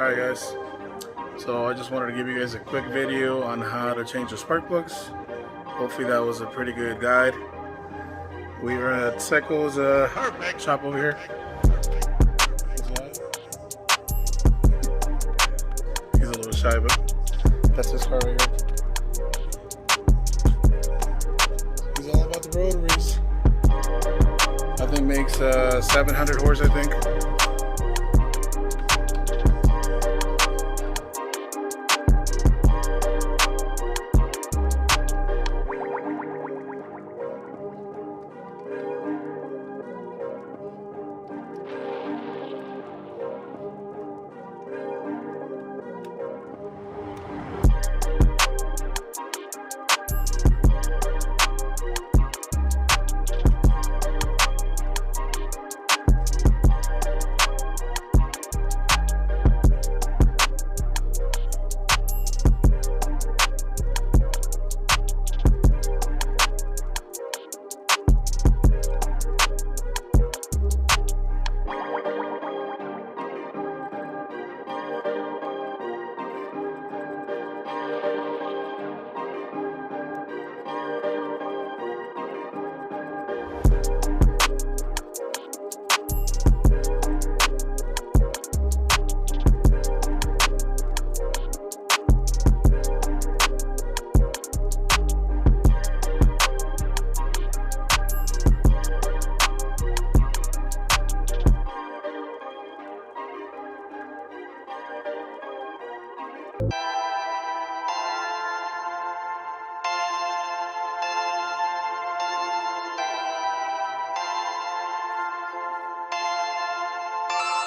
Alright guys, so I just wanted to give you guys a quick video on how to change the spark plugs. Hopefully that was a pretty good guide. We were at Seco's shop over here. He's a little shy, but that's his car right here. He's all about the rotaries. I think makes 700 horse, I think.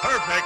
Perfect.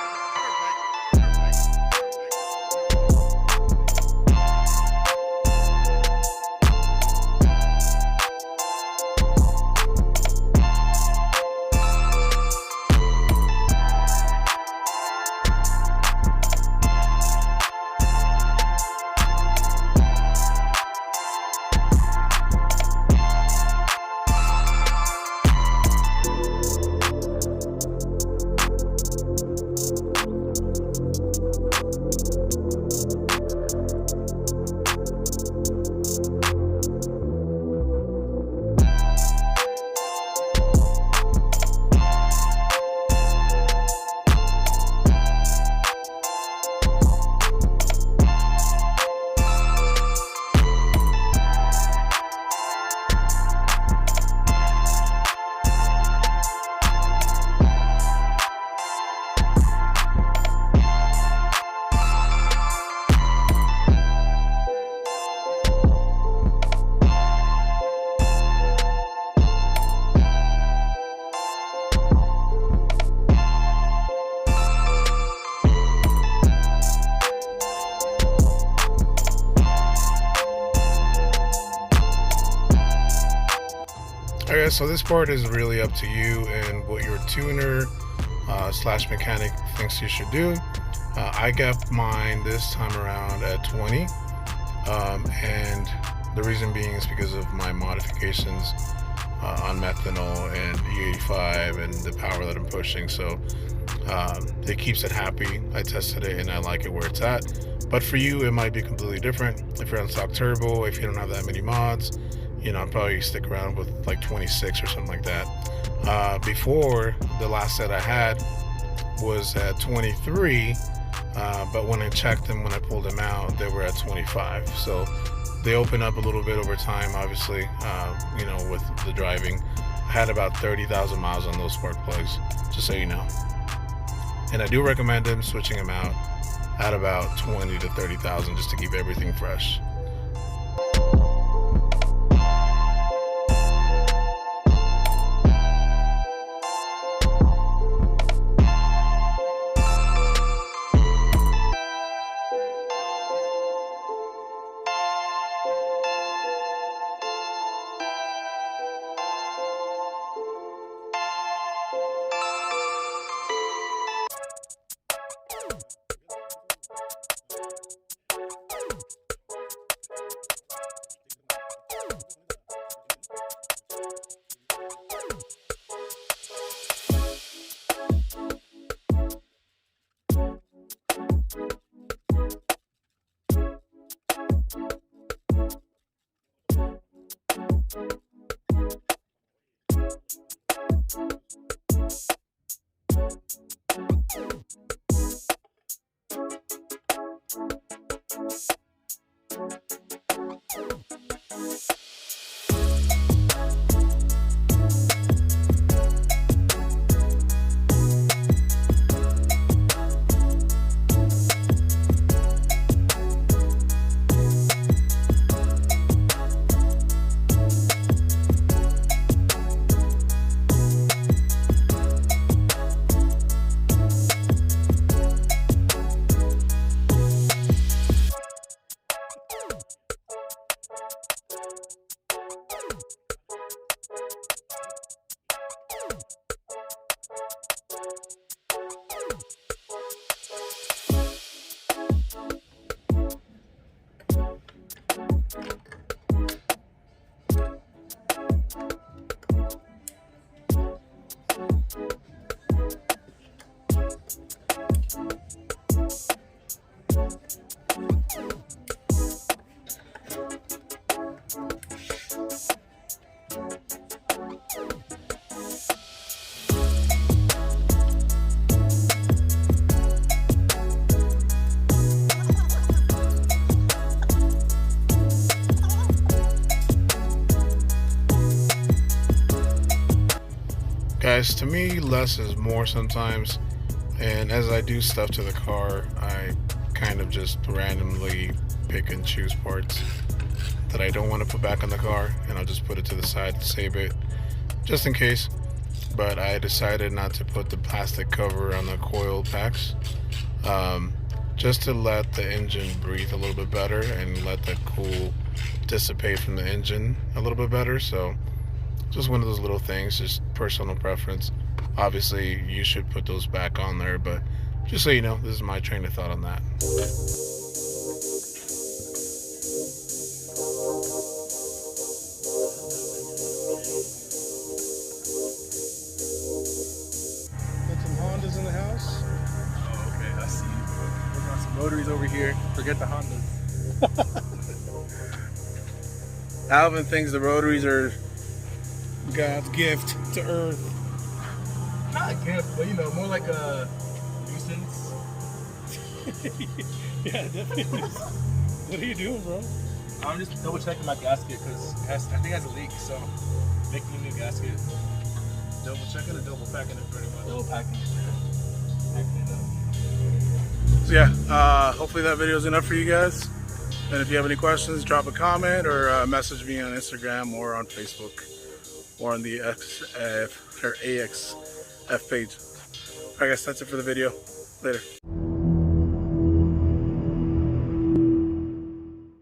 Alright, so this part is really up to you and what your tuner slash mechanic thinks you should do. I got mine this time around at 20, and the reason being is because of my modifications on methanol and E85 and the power that I'm pushing. So it keeps it happy. I tested it and I like it where it's at. But for you, it might be completely different. If you're on stock turbo, if you don't have that many mods, you know, I'd probably stick around with like 26 or something like that. Before, the last set I had was at 23, but when I checked them, when I pulled them out, they were at 25. So they open up a little bit over time, obviously, you know, with the driving. I had about 30,000 miles on those spark plugs, just so you know. And I do recommend them switching them out at about 20 to 30,000 just to keep everything fresh. Guys, to me, less is more sometimes, and as I do stuff to the car, I kind of just randomly pick and choose parts that I don't want to put back on the car, and I'll just put it to the side to save it, just in case. But I decided not to put the plastic cover on the coil packs, just to let the engine breathe a little bit better and let the cool dissipate from the engine a little bit better. So just one of those little things, just personal preference. Obviously, you should put those back on there, but just so you know, this is my train of thought on that. Got some Hondas in the house. Oh, okay, I see. We got some rotaries over here. Forget the Hondas. Alvin thinks the rotaries are God's gift to Earth. Not a gift, but you know, more like a nuisance. Yeah, definitely. What are you doing, bro? I'm just double checking my gasket because I think it has a leak, so making a new gasket. Double checking or double packing it pretty much? Double packing it, man. Packing it up. So yeah, hopefully that video is enough for you guys. And if you have any questions, drop a comment or message me on Instagram or on Facebook, or on the AXF page. Alright guys, that's it for the video. Later.